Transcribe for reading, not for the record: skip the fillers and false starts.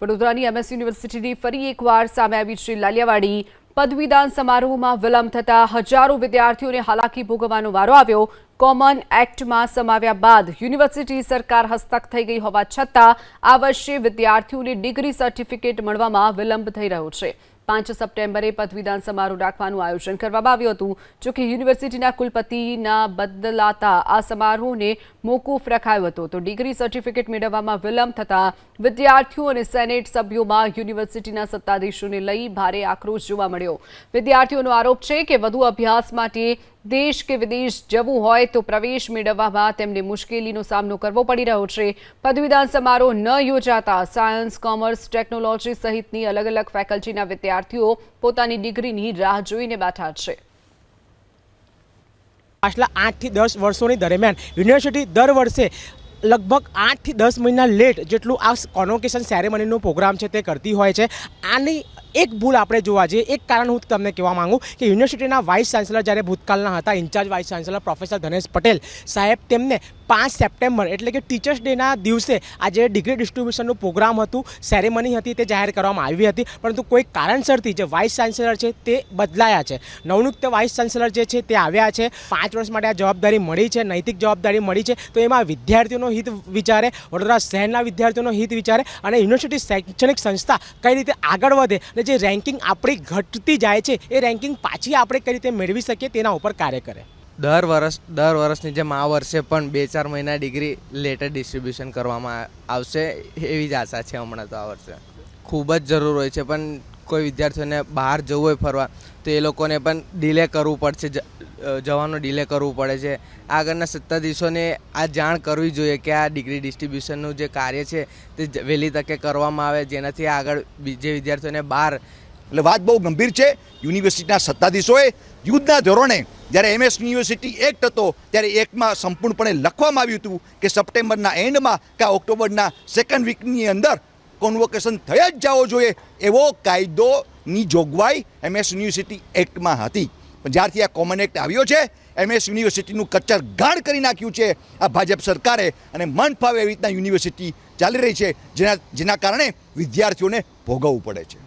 વડોદરાની MS યુનિવર્સિટીની ફરી એકવાર સામે આવી છે લાલિયાવાડી પદવીદાન સમારોહમાં વિલંબ થતા હજારો વિદ્યાર્થીઓને હાલાકી ભોગવવાનો વારો આવ્યો। કોમન એક્ટમાં સમાવ્યા બાદ યુનિવર્સિટી સરકાર હસ્તક થઈ ગઈ હોવા છતાં આ વર્ષે વિદ્યાર્થીઓને ડિગ્રી સર્ટિફિકેટ મળવામાં વિલંબ થઈ રહ્યો છે। 5 સપ્ટેમ્બરે પદવીદાન સમારોહ રાખવાનું આયોજન કરવામાં આવ્યું હતું। જો કે યુનિવર્સિટીના કુલપતિના બદલાતા આ સમારોહને મોકૂફ રખાયો હતો તો ડિગ્રી સર્ટિફિકેટ મેળવવામાં વિલંબ થતા વિદ્યાર્થીઓ અને સેનેટ સભ્યોમાં યુનિવર્સિટીના સત્તાધીશોને લઈ ભારે આક્રોશ જોવા મળ્યો। વિદ્યાર્થીઓનો આરોપ છે કે વધુ અભ્યાસ માટે દેશ કે વિદેશ જવું હોય તો પ્રવેશ મેળવવામાં તેમને મુશ્કેલીનો સામનો કરવો પડી રહ્યો છે। પદવીદાન સમારોહ ન યોજાતા સાયન્સ, કોમર્સ, ટેકનોલોજી સહિતની અલગ અલગ ફેકલ્ટીના વિદ્યાર્થીઓ પોતાની ડિગ્રીની રાહ જોઈને બેઠા છે। પાછલા 8 થી 10 વર્ષોની દરમિયાન યુનિવર્સિટી દર વર્ષે લગભગ 8 થી 10 મહિના લેટ જેટલું આ કોન્વોકેશન સેરેમનીનો પ્રોગ્રામ છે તે કરતી હોય છે। આની એક ભૂલ આપણે જોવા જઈએ, એક કારણ હું તમને કહેવા માંગુ કે યુનિવર્સિટીના વાઇસ ચાન્સેલર જ્યારે ભૂતકાળના હતા in-charge vice chancellor professor Dhanesh Patel સાહેબ તેમને 5 સપ્ટેમ્બર એટલે કે ટીચર્સ ડેના દિવસે આજે ડિગ્રી ડિસ્ટ્રીબ્યુશનનું પ્રોગ્રામ હતું, સેરેમની હતી તે જાહેર કરવામાં આવી હતી, પરંતુ કોઈ કારણસરથી જે વાઇસ ચાન્સેલર છે તે બદલાયા છે। નવનિયુક્ત વાઇસ ચાન્સેલર જે છે તે આવ્યા છે। 5 વર્ષ માટે આ જવાબદારી મળી છે, નૈતિક જવાબદારી મળી છે, તો એમાં વિદ્યાર્થીઓનો હિત વિચારે, વડોદરા શહેરના વિદ્યાર્થીઓનો હિત વિચારે અને યુનિવર્સિટી શૈક્ષણિક સંસ્થા કઈ રીતે આગળ વધે અને જે રેન્કિંગ આપણી ઘટતી જાય છે એ રેન્કિંગ પાછી આપણે કઈ રીતે મેળવી શકીએ તેના ઉપર કાર્ય કરે। દર વર્ષની જેમ આ વર્ષે પણ 2-4 મહિના ડિગ્રી લેટર ડિસ્ટ્રીબ્યુશન કરવામાં આવશે એવી જ આશા છે। હમણાં તો આ વર્ષે ખૂબ જ જરૂર હોય છે, પણ કોઈ વિદ્યાર્થીઓને બહાર જવું હોય ફરવા તો એ લોકોને પણ ડિલે કરવું પડશે, જવાનું ડિલે કરવું પડે છે। આગળના સત્તાધીશોને આ જાણ કરવી જોઈએ કે આ ડિગ્રી ડિસ્ટ્રીબ્યુશનનું જે કાર્ય છે તે વહેલી તકે કરવામાં આવે, જેનાથી આગળ જે વિદ્યાર્થીઓને બહાર એટલે વાત બહુ ગંભીર છે। યુનિવર્સિટીના સત્તાધીશોએ યુદ્ધના ધોરણે જ્યારે MS યુનિવર્સિટી એક્ટ હતો ત્યારે એક્ટમાં સંપૂર્ણપણે લખવામાં આવ્યું હતું કે સપ્ટેમ્બરના એન્ડમાં કે ઓક્ટોબરના સેકન્ડ વીકની અંદર કોન્વોકેશન થઈ જ જવો જોઈએ એવો કાયદોની જોગવાઈ MS યુનિવર્સિટી એક્ટમાં હતી। પણ જ્યારથી આ કોમન એક્ટ આવ્યો છે MS યુનિવર્સિટીનું કચ્ચર ગાણ કરી નાખ્યું છે આ ભાજપ સરકારે અને મન ફાવે એવી રીતના યુનિવર્સિટી ચાલી રહી છે જેના કારણે વિદ્યાર્થીઓને ભોગવવું પડે છે।